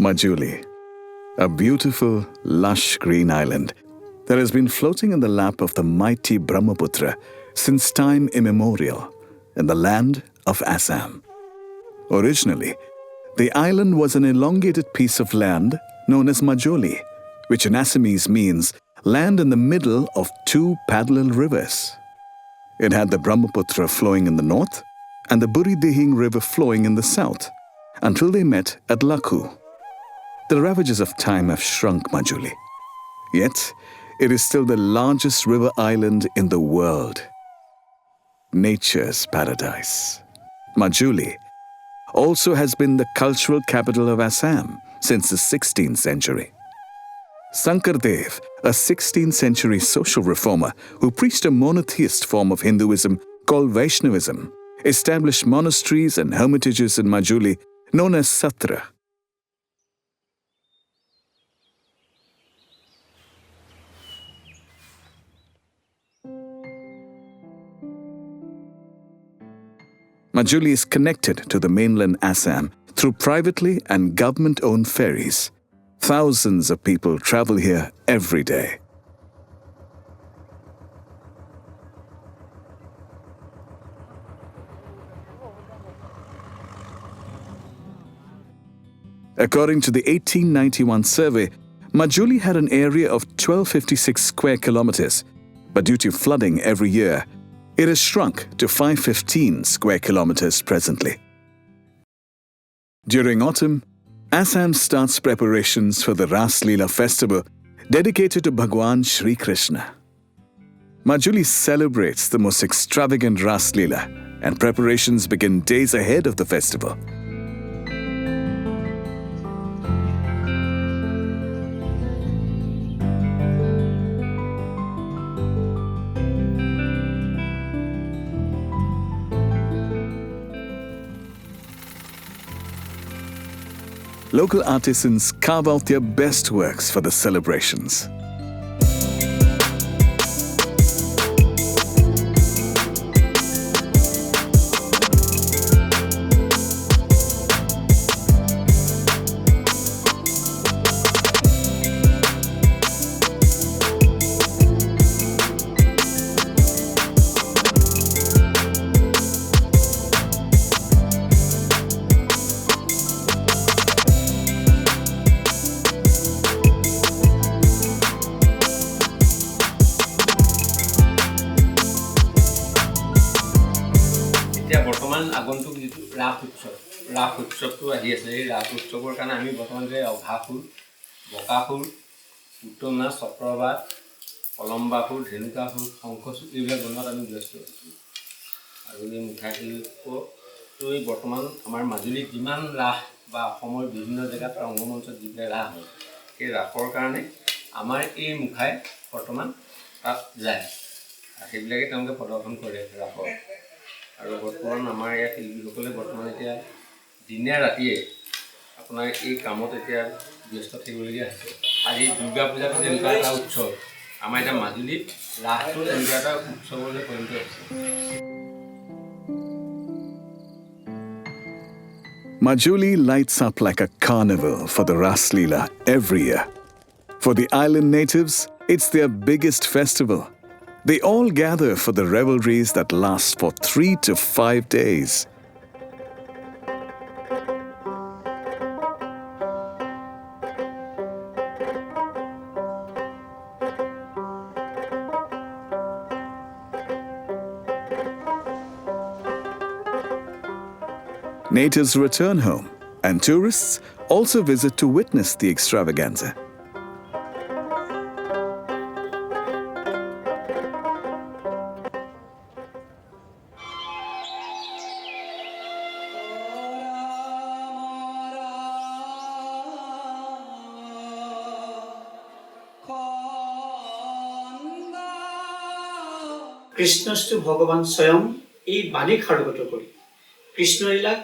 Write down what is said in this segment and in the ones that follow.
Majuli, a beautiful, lush green island that has been floating in the lap of the mighty Brahmaputra since time immemorial in the land of Assam. Originally, the island was an elongated piece of land known as Majuli, which in Assamese means land in the middle of two parallel rivers. It had the Brahmaputra flowing in the north and the Buridihing River flowing in the south, until they met at Lakhu. The ravages of time have shrunk Majuli, yet it is still the largest river island in the world. Nature's paradise. Majuli also has been the cultural capital of Assam since the 16th century. Sankardev, a 16th century social reformer who preached a monotheist form of Hinduism called Vaishnavism, established monasteries and hermitages in Majuli known as Satras. Majuli is connected to the mainland Assam through privately and government-owned ferries. Thousands of people travel here every day. According to the 1891 survey, Majuli had an area of 1256 square kilometers, but due to flooding every year, it has shrunk to 515 square kilometers presently. During autumn, Assam starts preparations for the Raas Leela festival dedicated to Bhagwan Shri Krishna. Majuli celebrates the most extravagant Raas Leela, and preparations begin days ahead of the festival. Local artisans carve out their best works for the celebrations. Raas উৎসৱটো আহি আছে। এই ৰাস উৎসৱৰ কাৰণে আমি বৰ্তমান যে অঘাসুৰ, বকাসুৰ, পুতনা, চক্ৰবাদ, কলম্বাসুৰ, ধেনুকাসুৰ, শংখচূড় এইবিলাক বনোৱাত আমি ব্যস্ত আছোঁ। আৰু এই মুখাশিল্পটো বৰ্তমান আমাৰ মাজুলীত যিমান ৰাস বা অসমৰ বিভিন্ন জেগাত ৰংগমঞ্চত যিবিলাক ৰাস হয়, সেই ৰাসৰ কাৰণে আমাৰ এই মুখাই বৰ্তমান তাত যায়। সেইবিলাকে তেওঁলোকে প্ৰদৰ্শন কৰে ৰাসৰ। আৰু বৰ্তমান আমাৰ ইয়াত শিল্পীসকলে বৰ্তমান এতিয়া দিনে ৰাতিয়ে আপোনাৰ এই কামত এতিয়া ব্যস্ত থাকিবলগীয়া হৈছে। আৰু এই দুৰ্গা পূজাটো তেনেকুৱা এটা উৎসৱ, আমাৰ এতিয়া মাজুলীত ৰাসটো তেনেকুৱা এটা উৎসৱলৈ পৰিণত হৈছে। Majuli lights up like a carnival for the Raas Leela every year. For the island natives, it's their biggest festival. They all gather for the revelries that last for 3 to 5 days. Natives return home, and tourists also visit to witness the extravaganza. কৃষ্ণস্তু ভগৱান স্বয়ং এই বাণীক সাৰোগত কৰি কৃষ্ণলীলাক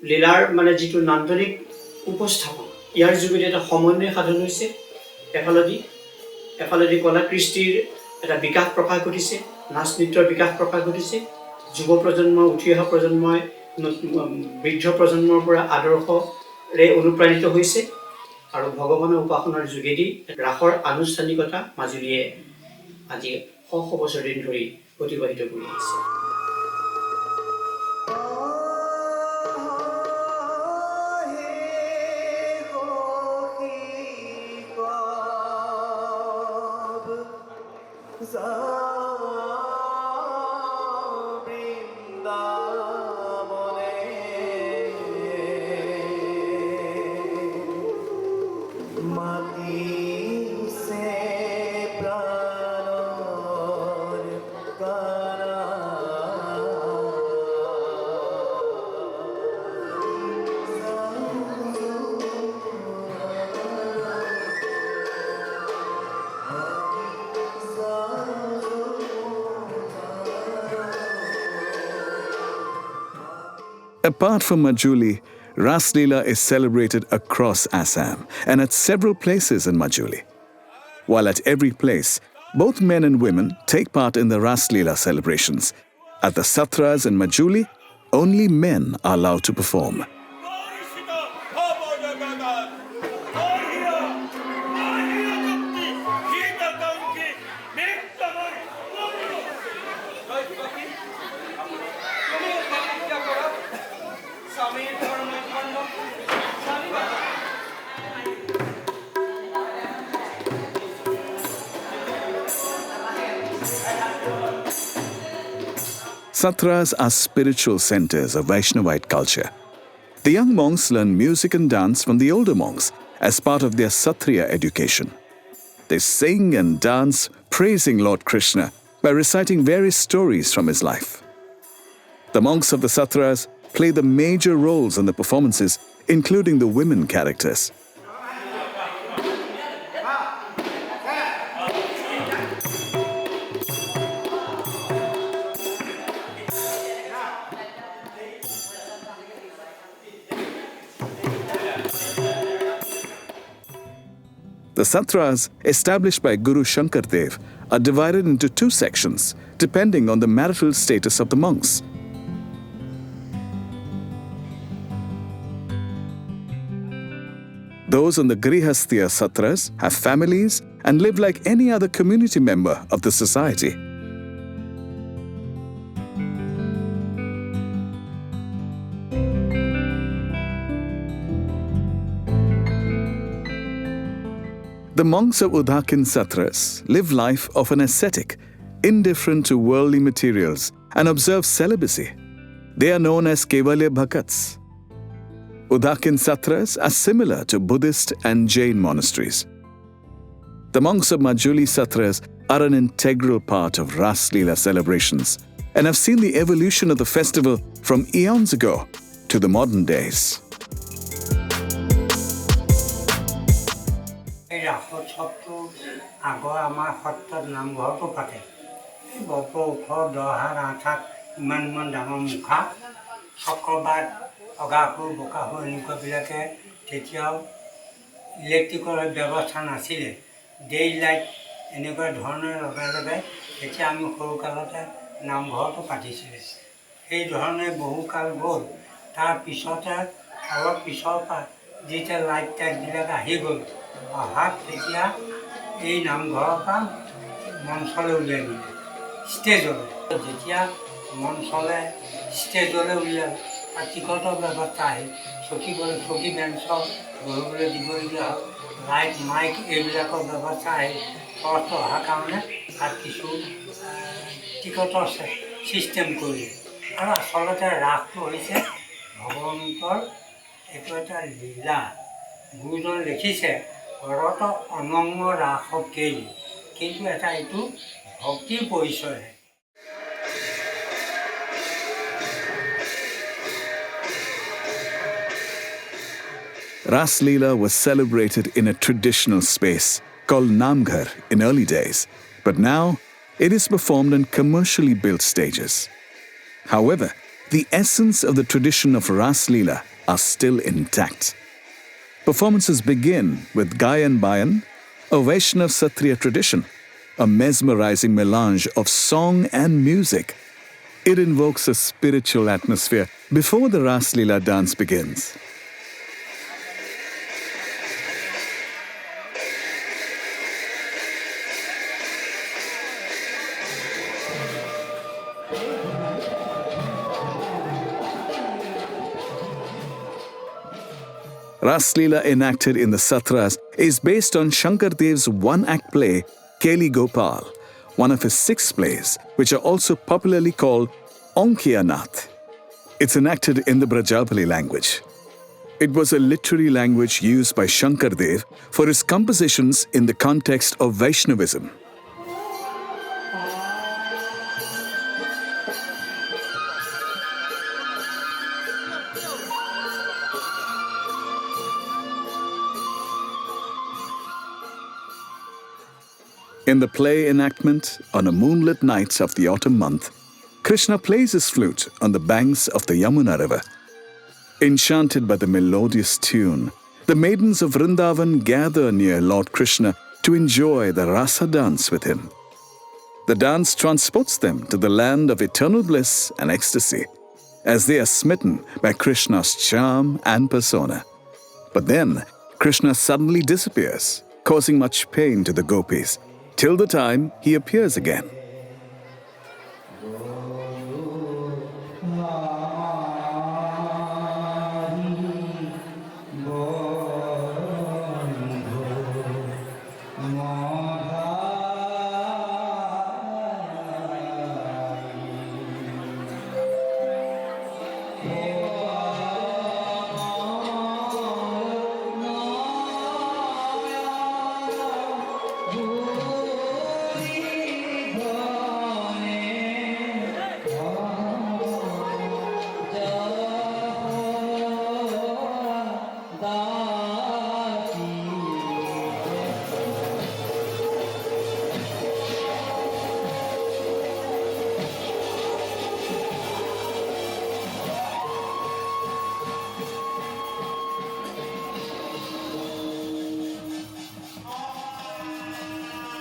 লীলাৰ যিটো নান্দনিক উপস্থাপন, ইয়াৰ যোগেদি এটা সমন্বয় সাধন হৈছে। এফালেদি কলা কৃষ্টিৰ এটা বিকাশ প্ৰকাশ ঘটিছে, নাচ নৃত্যৰ বিকাশ প্ৰকাশ ঘটিছে। যুৱ প্ৰজন্ম, উঠি অহা প্ৰজন্মই বৃদ্ধ প্ৰজন্মৰ পৰা আদৰ্শ অনুপ্ৰাণিত হৈছে আৰু ভগৱানৰ উপাসনাৰ যোগেদি ৰাসৰ আনুষ্ঠানিকতা মাজুলীয়ে আজি শ শ বছৰ দিন ধৰি অতিবাহিত কৰি আহিছে। Apart from Majuli, Raas Leela is celebrated across Assam and at several places in Majuli. While at every place, both men and women take part in the Raas Leela celebrations. At the Satras in Majuli, only men are allowed to perform. Satras are spiritual centers of Vaishnavite culture. The young monks learn music and dance from the older monks as part of their Satriya education. They sing and dance, praising Lord Krishna by reciting various stories from his life. The monks of the Satras play the major roles in the performances, including the women characters. The Satras, established by Guru Shankardev, are divided into two sections, depending on the marital status of the monks. Those in the Grihasthiya Satras have families and live like any other community member of the society. The monks of Udakin Satras live life of an ascetic, indifferent to worldly materials, and observe celibacy. They are known as Kevalya Bhakats. Udakin Satras are similar to Buddhist and Jain monasteries. The monks of Majuli Satras are an integral part of Raas Leela celebrations and have seen the evolution of the festival from eons ago to the modern days. ৰাসত সবটো আগৰ আমাৰ সত্ৰত নামঘৰটো পাতে bob ওখ দহাৰ আঠাত ইমান ডাঙৰ মুখা চক্ৰবাদ অগাসুৰ বকাসুৰ এনেকুৱাবিলাকে তেতিয়াও ইলেক্ট্ৰিকৰ ব্যৱস্থা নাছিলে ডে লাইট এনেকুৱা ধৰণৰ লগাই তেতিয়া আমি সৰুকালতে নামঘৰটো পাতিছিলে সেই ধৰণে বহুকাল গ'ল তাৰ পিছতে অলপ পিছৰ পৰা যেতিয়া লাইট টাইটবিলাক আহি গ'ল অহাত তেতিয়া এই নামঘৰৰ পৰা মঞ্চলৈ উলিয়াই দিলে ষ্টেজলৈ যেতিয়া মঞ্চলৈ ষ্টেজলৈ উলিয়াল তাত টিকটৰ ব্যৱস্থা আহিল চকী বেঞ্চ বহিবলৈ দিবলগীয়া হ'ল লাইট মাইক এইবিলাকৰ ব্যৱস্থা আহিল খৰচটো অহাৰ কাৰণে তাত কিছু টিকটৰ ছিষ্টেম কৰিলে আৰু আচলতে ৰাসটো হৈছে ভগৱন্তৰ এইটো এটা লীলা গুৰুজনে লিখিছে ঘৰত অনঙ্গ ৰাসক কেলি কিন্তু এটা এইটো ভক্তিৰ পৰিচয় Raas Leela was celebrated in a traditional space called Namghar in early days, but now it is performed in commercially built stages. However, the essence of the tradition of Raas Leela are still intact. Performances begin with Gayan Bayan, a Vaishnav Satriya tradition, a mesmerizing melange of song and music. It invokes a spiritual atmosphere before the Raas Leela dance begins. Raas Leela enacted in the Satras is based on Shankardev's one-act play Keli Gopal, one of his 6 plays, which are also popularly called Onkianath. It's enacted in the Brajapali language. It was a literary language used by Shankardev for his compositions in the context of Vaishnavism. In the play enactment, on a moonlit night of the autumn month, Krishna plays his flute on the banks of the Yamuna river. Enchanted by the melodious tune, the maidens of Vrindavan gather near Lord Krishna to enjoy the rasa dance with him. The dance transports them to the land of eternal bliss and ecstasy, as they are smitten by Krishna's charm and persona. But then, Krishna suddenly disappears, causing much pain to the gopis, till the time he appears again.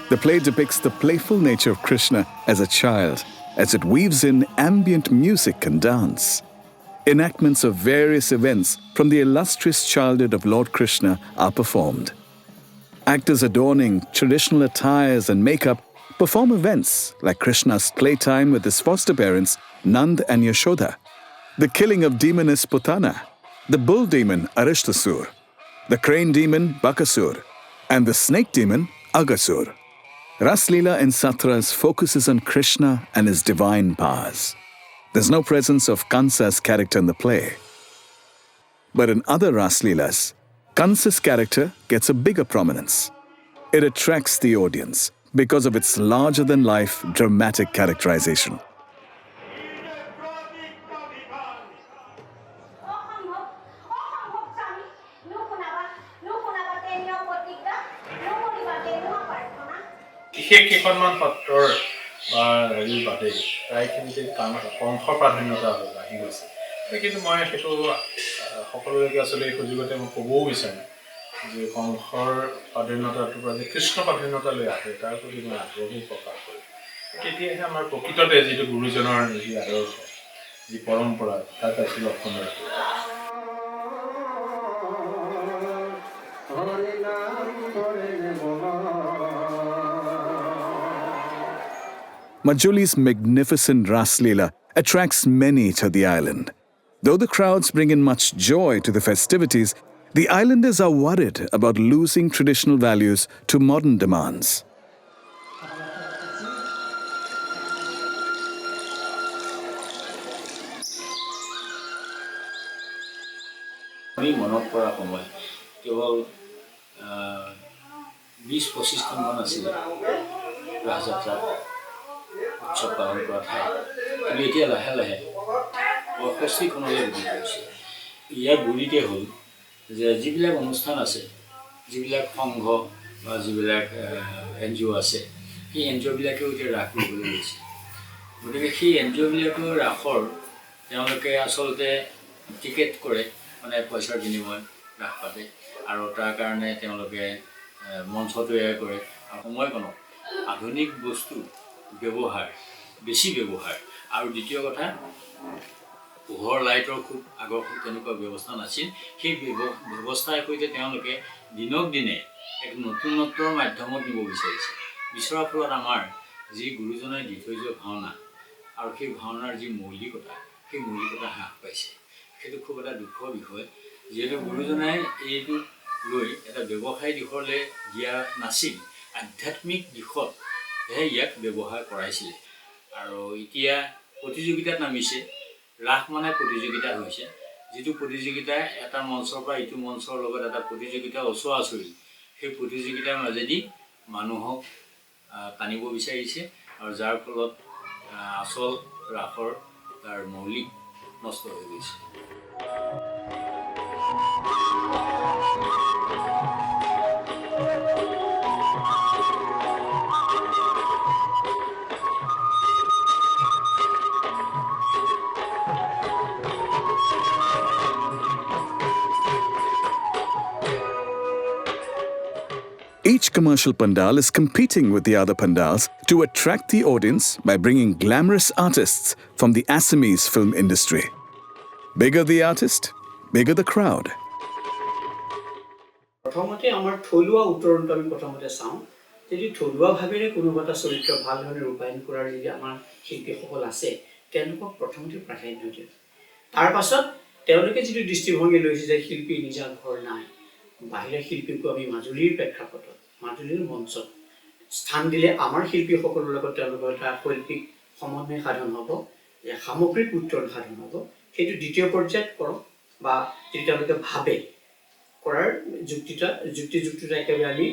The play depicts the playful nature of Krishna as a child, as it weaves in ambient music and dance. Enactments of various events from the illustrious childhood of Lord Krishna are performed. Actors adorning traditional attires and makeup perform events like Krishna's playtime with his foster parents, Nand and Yashoda, the killing of demoness Putana, the bull demon Arishtasur, the crane demon Bakasur, and the snake demon Agasur. Raas Leela in Satras focuses on Krishna and his divine powers. There's no presence of Kansa's character in the play. But in other Raas Leelas, Kansa's character gets a bigger prominence. It attracts the audience because of its larger-than-life dramatic characterization. বিশেষ কেইখনমান সত্ৰৰ বা হেৰিৰ বাদে প্ৰায়খিনিতে কংসৰ প্ৰাধান্যতা বাঢ়ি গৈছে। কিন্তু মই সেইটো সকলোলৈকে আচলতে এই সুযোগতে মই ক'বও বিচাৰিম যে কংসৰ প্ৰাধান্যতাটোৰ পৰা যে কৃষ্ণ প্ৰাধান্যতালৈ আহে তাৰ প্ৰতি মই আগ্ৰহী প্ৰকাশ কৰিম। তেতিয়াহে আমাৰ প্ৰকৃততে যিটো গুৰুজনৰ যি আদৰ্শ, যি পৰম্পৰা তাক আছিল অক্ষুণ্ণ ৰাখিব। Majuli's magnificent Raas Leela attracts many to the island. Though the crowds bring in much joy to the festivities, the islanders are worried about losing traditional values to modern demands. আমি মনত পৰা সময় কেৱল 20-25খনমান আছিলে ৰাজযাত্ৰা উৎসৱ পালন কৰা ঠাই, কিন্তু এতিয়া লাহে লাহে 65খনলৈ বৃদ্ধি কৰিছে। ইয়াৰ গুৰিতে হ'ল যে যিবিলাক অনুষ্ঠান আছে, যিবিলাক সংঘ বা যিবিলাক NGO আছে, সেই NGOবিলাকেও এতিয়া ৰাস কৰিবলৈ লৈছে। গতিকে সেই NGOবিলাকৰ ৰাসৰ তেওঁলোকে আচলতে টিকেট কৰে, মানে পইচাৰ বিনিময় ৰাস পাতে, আৰু তাৰ কাৰণে তেওঁলোকে মঞ্চ তৈয়াৰ কৰে। আৰু সময়কণত আধুনিক বস্তু ব্যৱহাৰ, বেছি ব্যৱহাৰ, আৰু দ্বিতীয় কথা পোহৰ লাইটৰ খুব আগৰ তেনেকুৱা ব্যৱস্থা নাছিল। সেই ব্যৱস্থাৰ সৈতে তেওঁলোকে দিনক দিনে এক নতুনত্বৰ মাধ্যমত নিব বিচাৰিছে। বিচৰাৰ ফলত আমাৰ যি গুৰুজনাই দি থৈ যোৱা ভাওনা আৰু সেই ভাওনাৰ যি মৌলিকতা, সেই মৌলিকতা হ্ৰাস পাইছে। সেইটো খুব এটা দুখৰ বিষয় যিহেতু গুৰুজনাই এইটো লৈ এটা ব্যৱসায় দিশলৈ দিয়া নাছিল, আধ্যাত্মিক দিশতহে ইয়াক ব্যৱহাৰ কৰাইছিলে। আৰু এতিয়া প্ৰতিযোগিতাত নামিছে, ৰাস মানে প্ৰতিযোগিতা হৈছে, যিটো প্ৰতিযোগিতা এটা মঞ্চৰ পৰা ইটো মঞ্চৰ লগত এটা প্ৰতিযোগিতা ওচৰা-ওচৰি, সেই প্ৰতিযোগিতাৰ মাজেদি মানুহক টানিব বিচাৰিছে আৰু যাৰ ফলত আচল ৰাসৰ তাৰ মৌলিক নষ্ট হৈ গৈছে। Each commercial pandal is competing with the other pandals to attract the audience by bringing glamorous artists from the Assamese film industry. Bigger the artist, bigger the crowd. প্ৰথমতে আমাৰ থলুৱা উত্তৰণটো আমি প্ৰথমতে চাওঁ। যদি থলুৱাভাৱেৰে কোনোবা এটা চৰিত্ৰ ভাল ধৰণে ৰূপায়ণ কৰাৰ যদি আমাৰ শিল্পীসকল আছে, তেওঁলোকক প্ৰথমতে প্ৰাধান্য দিয়ে। তাৰ পাছত তেওঁলোকে যিটো দৃষ্টিভংগী লৈছে যে শিল্পী নিজা ঘৰ নাই, বাহিৰা শিল্পীকো আমি মাজুলীৰ প্ৰেক্ষাপটত, মাজুলীৰ মঞ্চত স্থান দিলে আমাৰ শিল্পীসকলৰ লগত তেওঁলোকৰ এটা শৈল্পিক সমন্বয় সাধন হ'ব, সামগ্ৰিক উত্তৰণ সাধন হ'ব। সেইটো দ্বিতীয় পৰ্যায়ত কৰক বা যদি তেওঁলোকে ভাবে কৰাৰ যুক্তিযুক্ততা একেবাৰে আমি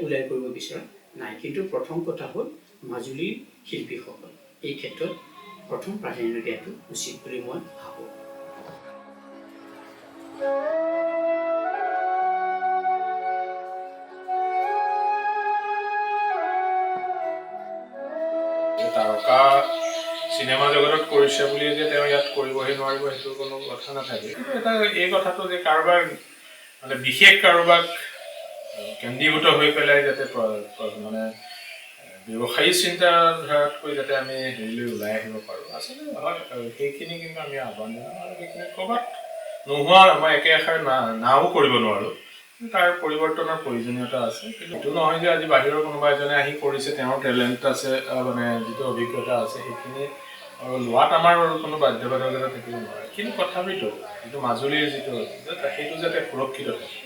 উল্লেখ কৰিব বিচৰা নাই। কিন্তু প্ৰথম কথা হ'ল মাজুলীৰ শিল্পীসকল এই ক্ষেত্ৰত প্ৰথম প্ৰাধান্য দিয়াটো উচিত বুলি মই ভাবোঁ। তাৰকা চিনেমা জগতত কৰিছে বুলি যে তেওঁ ইয়াত কৰিবহি নোৱাৰিব সেইটো কোনো কথা নাথাকে। কিন্তু এটা এই কথাটো যে কাৰোবাৰ মানে বিশেষ কাৰোবাক কেন্দ্ৰীভূত হৈ পেলাই যাতে মানে ব্যৱসায়ী চিন্তাধাৰাতকৈ যাতে আমি হেৰিলৈ ওলাই আহিব পাৰোঁ, আচলতে সেইখিনি কিন্তু আমি আহ্বান জনাওঁ। আৰু সেইখিনি ক'ৰবাত নোহোৱা মই একে এষাৰ নাও কৰিব নোৱাৰোঁ, তাৰ পৰিৱৰ্তনৰ প্ৰয়োজনীয়তা আছে। কিন্তু এইটো নহয় যে আজি বাহিৰৰ কোনোবা এজনে আহি কৰিছে, তেওঁৰ টেলেণ্ট আছে, মানে যিটো অভিজ্ঞতা আছে সেইখিনি আৰু লোৱাত আমাৰ কোনো বাধ্যবাধকতা থাকিব নোৱাৰে। কিন্তু তথাপিতো যিটো মাজুলীৰ যিটো সেইটো যাতে সুৰক্ষিত থাকে,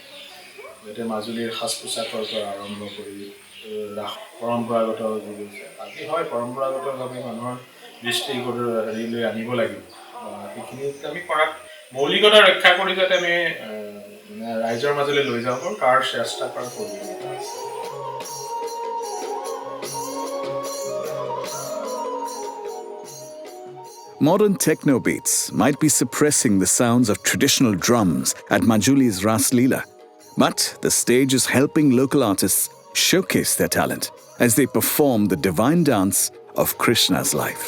যাতে মাজুলীৰ সাজ পোছাকৰ পৰা আৰম্ভ কৰি ৰাস পৰম্পৰাগত যি আছে, আজি হয় পৰম্পৰাগতভাৱে মানুহৰ হেৰিলৈ আনিব লাগিব। সেইখিনি আমি কৰাত মৌলিকতা ৰক্ষা কৰি যাতে আমি ৰাইজৰ মাজলৈ লৈ যাব পাৰোঁ, তাৰ চেষ্টা কৰাৰ প্ৰয়োজনীয়তা আছে। Modern techno beats might be suppressing the sounds of traditional drums at Majuli's Raas Leela, but the stage is helping local artists showcase their talent as they perform the divine dance of Krishna's life.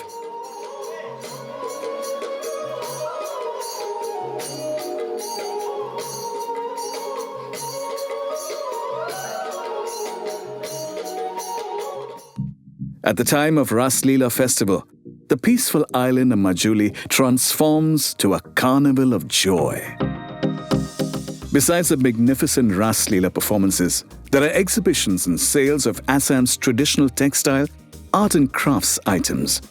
At the time of Raas Leela festival, the peaceful island of Majuli transforms to a carnival of joy. Besides the magnificent Raas Leela performances, there are exhibitions and sales of Assam's traditional textile, art and crafts items.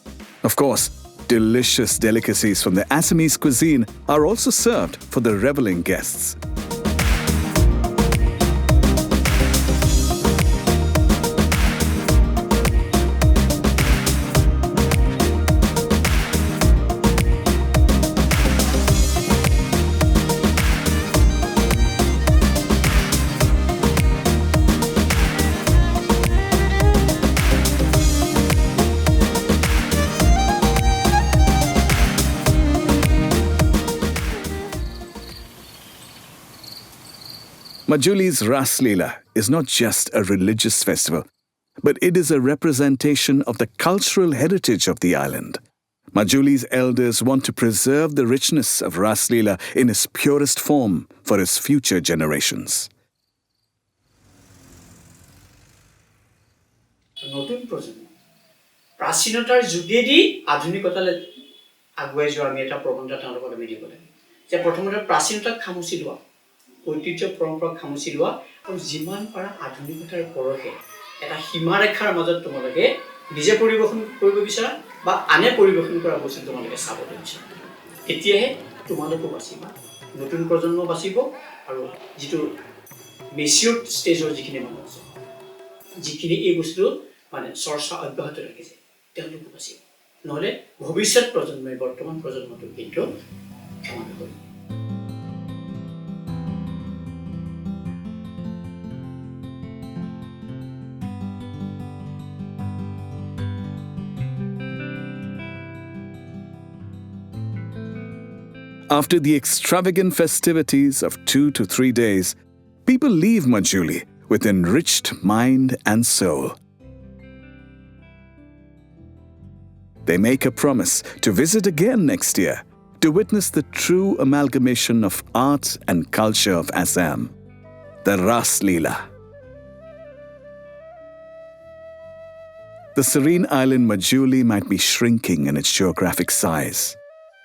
Of course, delicious delicacies from the Assamese cuisine are also served for the reveling guests. Majuli's Raas Leela is not just a religious festival, but it is a representation of the cultural heritage of the island. Majuli's elders want to preserve the richness of Raas Leela in its purest form for its future generations. নতুন প্ৰজন্ম প্ৰাচীনতাৰ যোগেদি আধুনিকতালৈ আগুৱাই যোৱাৰ আমি এটা প্ৰৱণতা তেওঁলোকক আমি দিব লাগে যে প্ৰথমতে প্ৰাচীনতাক খামুচি লোৱা, ঐতিহ্য পৰম্পৰাক খামুচি লোৱা আৰু যিমান পাৰা আধুনিকতাৰ পৰশে এটা সীমাৰেখাৰ মাজত তোমালোকে নিজে পৰিৱেশন কৰিব বিচাৰা বা আনে পৰিৱেশন কৰা বস্তু তোমালোকে চাবলৈ বিচাৰা। তেতিয়াহে তোমালোকো বাচিবা, নতুন প্ৰজন্ম বাচিব আৰু যিটো মেচিয়ৰ ষ্টেজৰ যিখিনি মানুহ আছে যিখিনি এই বস্তু মানে চৰ্চা অব্যাহত ৰাখিছে তেওঁলোকো বাচিব নহ'লে ভৱিষ্যত প্ৰজন্মই বৰ্তমান প্ৰজন্মটো কিন্তু ক্ষমতা কৰিব After the extravagant festivities of 2 to 3 days, people leave Majuli with enriched mind and soul. They make a promise to visit again next year to witness the true amalgamation of art and culture of Assam, the Raas Leela. The serene island Majuli might be shrinking in its geographic size,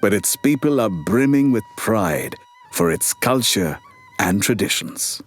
but its people are brimming with pride for its culture and traditions.